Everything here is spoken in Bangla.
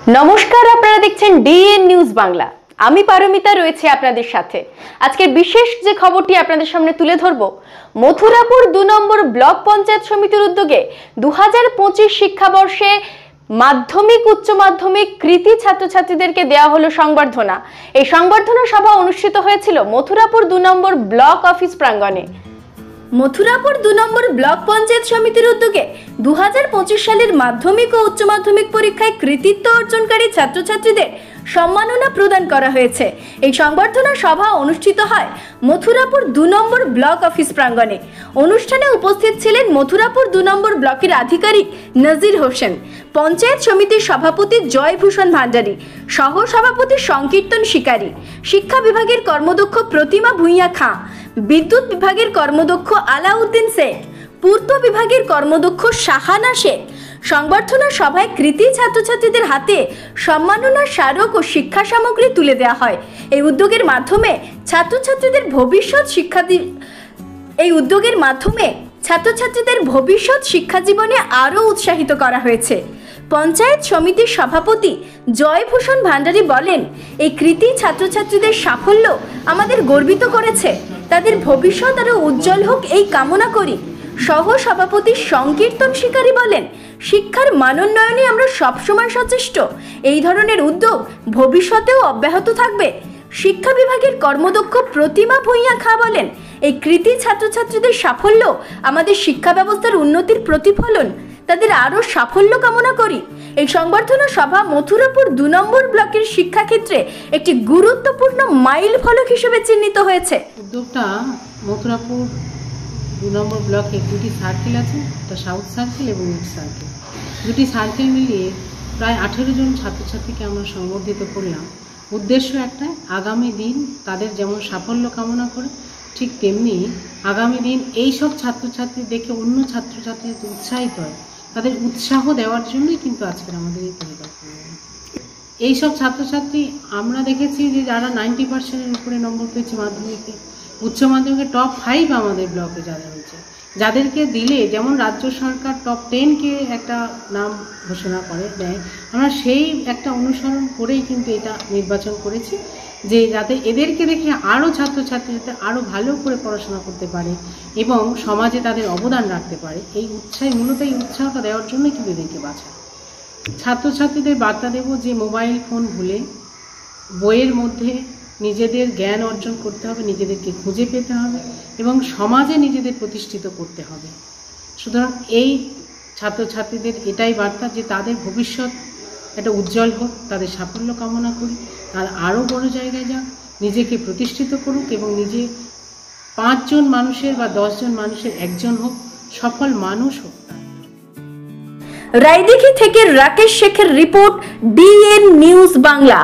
নমস্কার, আপনারা দেখছেন ডিএন নিউজ বাংলা। আমি পারমিতা রয়েছে আপনাদের সাথে। আজকের বিশেষ যে খবরটি আপনাদের সামনে তুলে ধরব, মথুরাপুর ২ নম্বর ব্লক পঞ্চায়েত সমিতির উদ্যোগে ২০২৫ শিক্ষাবর্ষে মাধ্যমিক উচ্চ মাধ্যমিক কৃতি ছাত্রছাত্রীদেরকে দেওয়া হলো সংবর্ধনা। এই সংবর্ধনা সভা অনুষ্ঠিত হয়েছিল মথুরাপুর ২ নম্বর ব্লক অফিস প্রাঙ্গণে। মথুরাপুর ২ নম্বর ব্লক পঞ্চায়েত সমিতির উদ্যোগে ২০২৫ সালের মাধ্যমিক ও উচ্চ মাধ্যমিক পরীক্ষায় কৃতিত্ব অর্জনকারী ছাত্রছাত্রীদের সম্মাননা প্রদান করা হয়েছে। এই সংবর্ধনা সভা অনুষ্ঠিত হয় মথুরাপুর ২ নম্বর ব্লক অফিস প্রাঙ্গণে। অনুষ্ঠানে উপস্থিত ছিলেন মথুরাপুর ২ নম্বর ব্লকের আধিকারিক নজির হোসেন, পঞ্চায়েত সমিতির সভাপতি জয়ভূষণ ভান্ডারী, সহ সভাপতি সংকীর্তন শিকারী, শিক্ষা বিভাগের কর্মদক্ষ প্রতিমা ভূঁইয়া খাঁ, বিদ্যুৎ বিভাগের কর্মদক্ষ আলাউদ্দিন শেখ, পূর্ত বিভাগের কর্মদক্ষ শাহানা শেখ। সংবর্ধনা সভায় কৃতি ছাত্রছাত্রীদের হাতে সম্মাননা স্মারক ও শিক্ষা সামগ্রী তুলে দেওয়া হয়। এই উদ্যোগের মাধ্যমে ছাত্রছাত্রীদের ভবিষ্যৎ শিক্ষা জীবনে আরও উৎসাহিত করা হয়েছে। পঞ্চায়েত সমিতির সভাপতি জয়ভূষণ ভান্ডারী বলেন, এই কৃতি ছাত্রছাত্রীদের সাফল্য আমাদের গর্বিত করেছে। তাদের ভবিষ্যৎ আরও উজ্জ্বল হোক এই কামনা করি। সহ সভাপতি সংকীর্তন শিকারী বলেন, শিক্ষার মানোন্নয়নে আমরা সবসময় সচেষ্ট। এই ধরনের উদ্যোগ ভবিষ্যতেও অব্যাহত থাকবে। শিক্ষা বিভাগের কর্মদক্ষ প্রতিমা ভূঁইয়া খাঁ বলেন, এই কৃতি ছাত্রছাত্রীদের সাফল্য আমাদের শিক্ষা ব্যবস্থার উন্নতির প্রতিফলন। তাদের আরও সাফল্য কামনা করি। এই সংবর্ধনা সভা মথুরাপুর ২ নম্বর ব্লকের শিক্ষাক্ষেত্রে একটি গুরুত্বপূর্ণ মাইল ফলক হিসেবে চিহ্নিত হয়েছে। উদ্যোগটা মথুরাপুর ২ নম্বর ব্লকে দুটি সার্কেল আছে, একটা সাউথ সার্কেল এবং ইস্ট সার্কেল। দুটি সার্কেল মিলিয়ে প্রায় ১৮ জন ছাত্রছাত্রীকে আমরা সংবর্ধিত করলাম। উদ্দেশ্য একটাই, আগামী দিন তাদের যেমন সাফল্য কামনা করে, ঠিক তেমনি আগামী দিন এই সব ছাত্রছাত্রী দেখে অন্য ছাত্রছাত্রী উৎসাহিত হয়, তাদের উৎসাহ দেওয়ার জন্যই কিন্তু আজকের আমাদের এই পরিকল্পনা। এইসব ছাত্রছাত্রী আমরা দেখেছি যে যারা 90%-এর উপরে নম্বর পেয়েছে মাধ্যমিকে, উচ্চ মাধ্যমিকে টপ 5 আমাদের ব্লকে যারা হয়েছে, যাদেরকে দিলে যেমন রাজ্য সরকার টপ 10-কে একটা নাম ঘোষণা করে দেয়, আমরা সেই একটা অনুসরণ করেই কিন্তু এটা নির্বাচন করেছি যে যাতে এদেরকে দেখে আরও ছাত্রছাত্রী যাতে আরও ভালো করে পড়াশোনা করতে পারে এবং সমাজে তাদের অবদান রাখতে পারে। এই মূলত এই উৎসাহটা দেওয়ার জন্যই কিন্তু এদেরকে বাঁচা। ছাত্রছাত্রীদের বার্তা দেব যে মোবাইল ফোন ভুলে বইয়ের মধ্যে নিজেদের জ্ঞান অর্জন করতে হবে, নিজেদেরকে খুঁজে পেতে হবে এবং সমাজে নিজেদের প্রতিষ্ঠিত করতে হবে। সুতরাং এই ছাত্রছাত্রীদের এটাই বার্তা যে তাদের ভবিষ্যৎ একটা উজ্জ্বল হোক, তাদের সাফল্য কামনা করি, তার আরও বড় জায়গায় যাক, নিজেকে প্রতিষ্ঠিত করুক এবং নিজে 5 জন মানুষের বা 10 জন মানুষের একজন হোক, সফল মানুষ হোক। রায়দিঘি থেকে রাকেশ শেখের রিপোর্ট, ডিএন নিউজ বাংলা।